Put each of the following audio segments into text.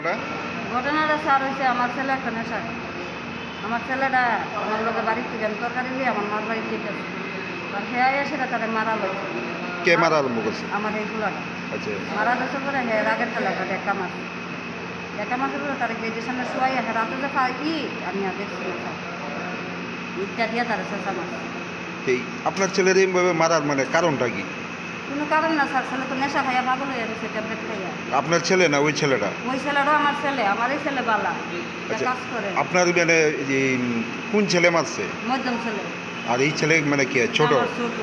ঘটনাটা? ঘটনাটা স্যার হয়েছে আমার ছেলে একটা নেশা। আমার ছেলেটা আমার লোকের বাড়ির থেকে আমি তরকারি দিয়ে আমার মার বাড়িতে যেতেছে, আর হ্যাঁ সেটা তাদের মারা হয়েছে। কে মারা আরম্ভ করছে? আমার এই গুলাটা আচ্ছা মারা যাচ্ছে পরে হ্যাঁ রাগের খেলাটা দেখা মাসের পরে তার গেটের সামনে শোয়াই হ্যাঁ রাতে যে খাই আমি আর দেখছি না স্যার, ইটটা দিয়ে তার চেঁচা মাছ। এই আপনার ছেলের এইভাবে মারার মানে কারণটা কি? কোনো কারণ না স্যার, ছেলে তো নেশা খাইয়া পাগল হয়ে গেছে ট্যাবলেট খাইয়া। আপনার ছেলে না ওই ছেলেটা? ওই ছেলেটাও আমার ছেলে, আমারই ছেলে বালা আচ্ছা, কাজ করে। আপনার মানে যে কোন ছেলে মারছে? মধ্যম ছেলে। আর এই ছেলে মানে কি ছোট? আমার ছোট।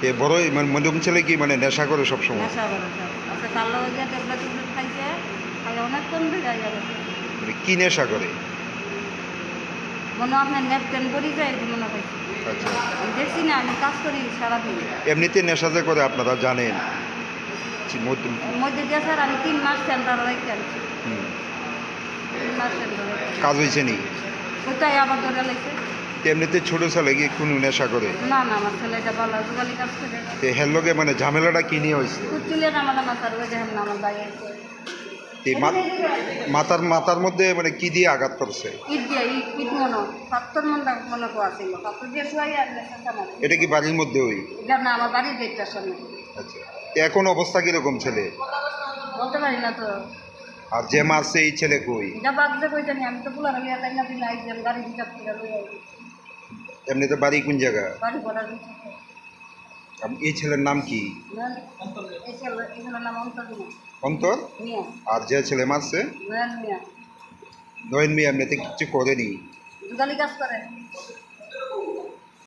এ বড় মানে মধ্যম ছেলে কি মানে নেশা করে সবসময়? নেশা করে স্যার, আচ্ছা কালো হয়ে গিয়ে ট্যাবলেট খাইছে, খাইয়া অনেক কমবে যায় যাবে। মানে কি নেশা করে? মনে হয় আপনার নেট টেন করি যায় এটা মনে হয়েছে। আচ্ছা, আমি দেখছি না, আমি কাজ করি সারাদিন। এমনিতে নেশা যে করে আপনারা জানেন? এর মধ্যে দিয়ে স্যার আমি 3 মাস সেন্টার রেখে আনছি। হুম। 3 মাস সেন্টার কাজ হয়েছে নি? কোথায় আবার ধরে লাগছে? এমনিতে ছোট ছেলে কি কোনো নেশা করে? না না, আমার ছেলেটা ভালো জোগালি কাজ করে। তো হের লগে মানে ঝামেলাটা কি নিয়ে হয়েছে? কুচুলে নামালাম না স্যার, ওই দেখেন না আমার ভাই আছে। এই মাথার মধ্যে মানে কি দিয়ে আঘাত করছে? ইট দিয়ে ইট মনে 70 মনে কোয়া ছিল, 70 দিয়ে শোয়াই আর নেশা মারে। এটা কি বাড়ির মধ্যে ওই? এটা না আমার বাড়ির গেটটার সামনে। আচ্ছা, তো এখন অবস্থা কিরকম ছেলে? বলতে পারি না তো। আর যে মারছে এই ছেলে কই? এটা বাগদে কই জানি, আমি তো পুলার লিয়া তাই না দিন আইছি, আমি গাড়ি রিজার্ভ করে লই আইছি। এমনিতে বাড়ি কোন জায়গা? বাড়ি পড়ার দিচ্ছি। এই ছেলের নাম কি? এই ছেলের নাম অন্তর অন্তর? মিয়া। আর যে ছেলে মারছে? নয়ন মিয়া। নয়ন মিয়া এমনিতে কিছু করেনি? জোগালি কাজ করে।